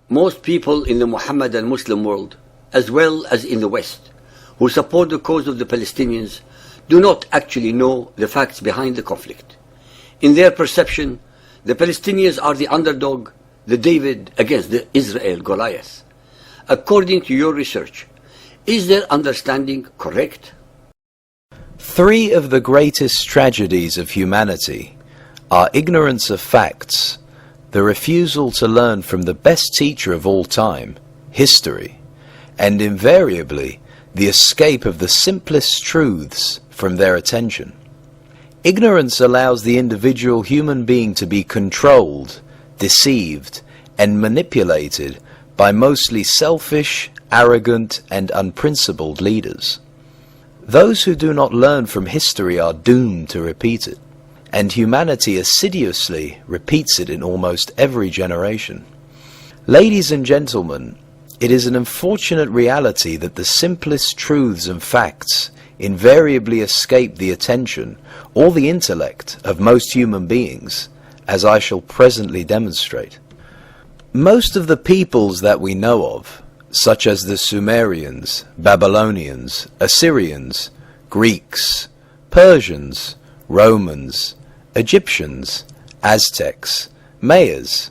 Most people in the Mohammedan Muslim world, as well as in the West, who support the cause of the Palestinians, do not actually know the facts behind the conflict. In their perception, the Palestinians are the underdog, the David against the Israel Goliath. According to your research, is their understanding correct? Three of the greatest tragedies of humanity are ignorance of facts, the refusal to learn from the best teacher of all time, history, and invariably the escape of the simplest truths from their attention. Ignorance allows the individual human being to be controlled, deceived, and manipulated by mostly selfish, arrogant, and unprincipled leaders. Those who do not learn from history are doomed to repeat it, and humanity assiduously repeats it in almost every generation. Ladies and gentlemen, it is an unfortunate reality that the simplest truths and facts invariably escape the attention or the intellect of most human beings, as I shall presently demonstrate. Most of the peoples that we know of, such as the Sumerians, Babylonians, Assyrians, Greeks, Persians, Romans, Egyptians, Aztecs, Mayas,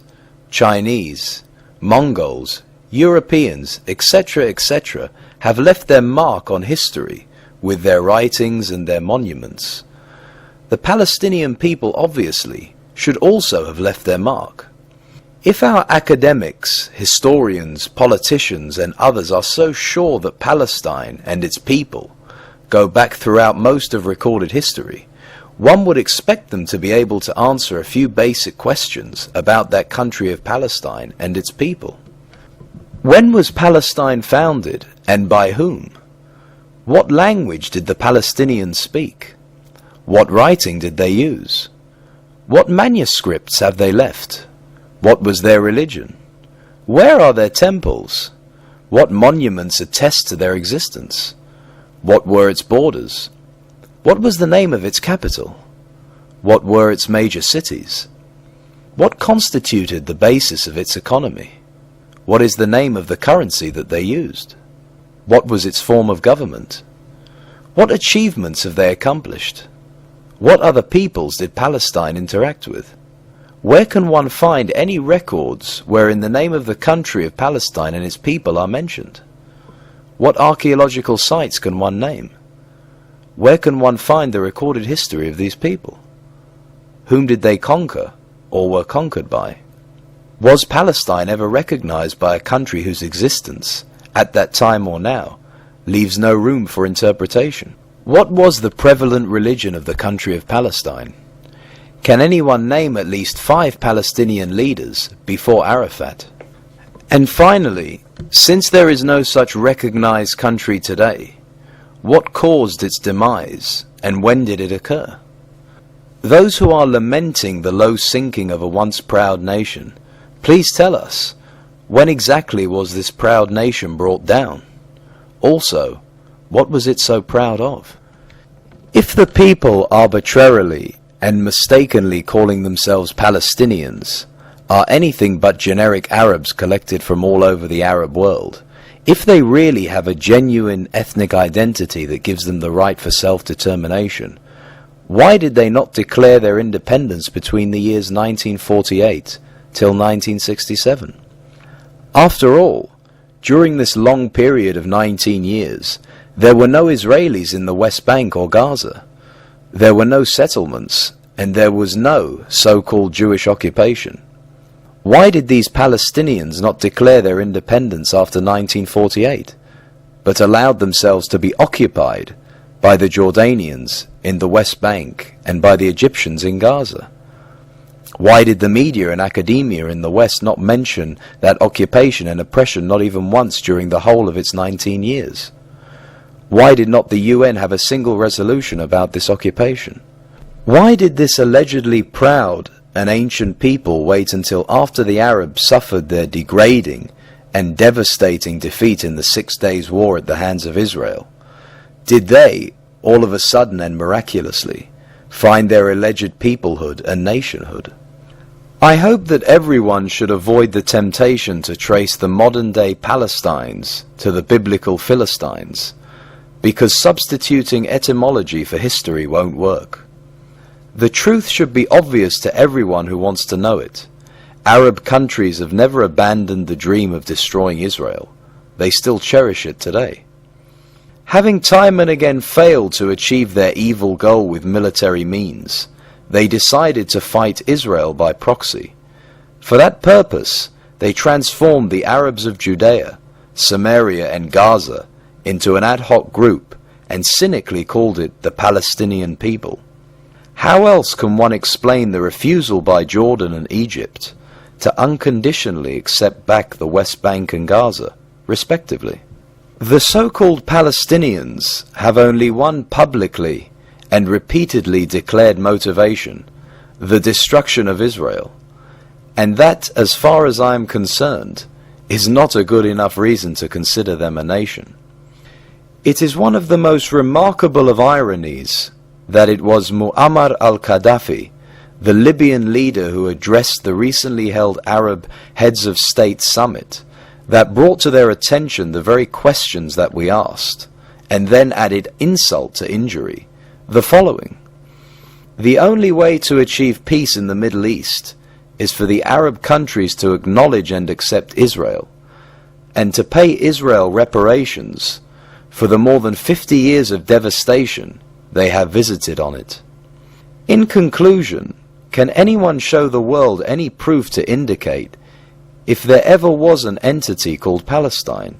Chinese, Mongols, Europeans, etc., etc., have left their mark on history with their writings and their monuments. The Palestinian people obviously should also have left their mark. If our academics, historians, politicians, and others are so sure that Palestine and its people go back throughout most of recorded history, one would expect them to be able to answer a few basic questions about that country of Palestine and its people. When was Palestine founded, and by whom? What language did the Palestinians speak? What writing did they use? What manuscripts have they left? What was their religion? Where are their temples? What monuments attest to their existence? What were its borders? What was the name of its capital? What were its major cities? What constituted the basis of its economy? What is the name of the currency that they used? What was its form of government? What achievements have they accomplished? What other peoples did Palestine interact with? Where can one find any records wherein the name of the country of Palestine and its people are mentioned? What archaeological sites can one name? Where can one find the recorded history of these people? Whom did they conquer, or were conquered by? Was Palestine ever recognized by a country whose existence, at that time or now, leaves no room for interpretation? What was the prevalent religion of the country of Palestine? Can anyone name at least 5 Palestinian leaders before Arafat? And finally, since there is no such recognized country today, what caused its demise, and when did it occur? Those who are lamenting the low sinking of a once proud nation, please tell us, when exactly was this proud nation brought down? Also, what was it so proud of? If the people arbitrarily and mistakenly calling themselves Palestinians are anything but generic Arabs collected from all over the Arab world, if they really have a genuine ethnic identity that gives them the right for self-determination, why did they not declare their independence between the years 1948 till 1967? After all, during this long period of 19 years, there were no Israelis in the West Bank or Gaza. There were no settlements, and there was no so-called Jewish occupation. Why did these Palestinians not declare their independence after 1948, but allowed themselves to be occupied by the Jordanians in the West Bank and by the Egyptians in Gaza? Why did the media and academia in the West not mention that occupation and oppression not even once during the whole of its 19 years? Why did not the UN have a single resolution about this occupation? Why did this allegedly proud and ancient people wait until after the Arabs suffered their degrading and devastating defeat in the 6 Days' War at the hands of Israel? Did they, all of a sudden and miraculously, find their alleged peoplehood and nationhood? I hope that everyone should avoid the temptation to trace the modern-day Palestines to the biblical Philistines, because substituting etymology for history won't work. The truth should be obvious to everyone who wants to know it. Arab countries have never abandoned the dream of destroying Israel. They still cherish it today. Having time and again failed to achieve their evil goal with military means, they decided to fight Israel by proxy. For that purpose, they transformed the Arabs of Judea, Samaria and Gaza into an ad hoc group and cynically called it the Palestinian people. How else can one explain the refusal by Jordan and Egypt to unconditionally accept back the West Bank and Gaza, respectively? The so-called Palestinians have only one publicly and repeatedly declared motivation: the destruction of Israel. And that, as far as I am concerned, is not a good enough reason to consider them a nation. It is one of the most remarkable of ironies that it was Muammar al-Gaddafi, the Libyan leader who addressed the recently held Arab Heads of State Summit, that brought to their attention the very questions that we asked, and then added insult to injury the following: the only way to achieve peace in the Middle East is for the Arab countries to acknowledge and accept Israel, and to pay Israel reparations for the more than 50 years of devastation they have visited on it. In conclusion, can anyone show the world any proof to indicate if there ever was an entity called Palestine,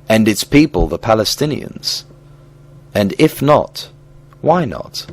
and its people the Palestinians? And if not, why not?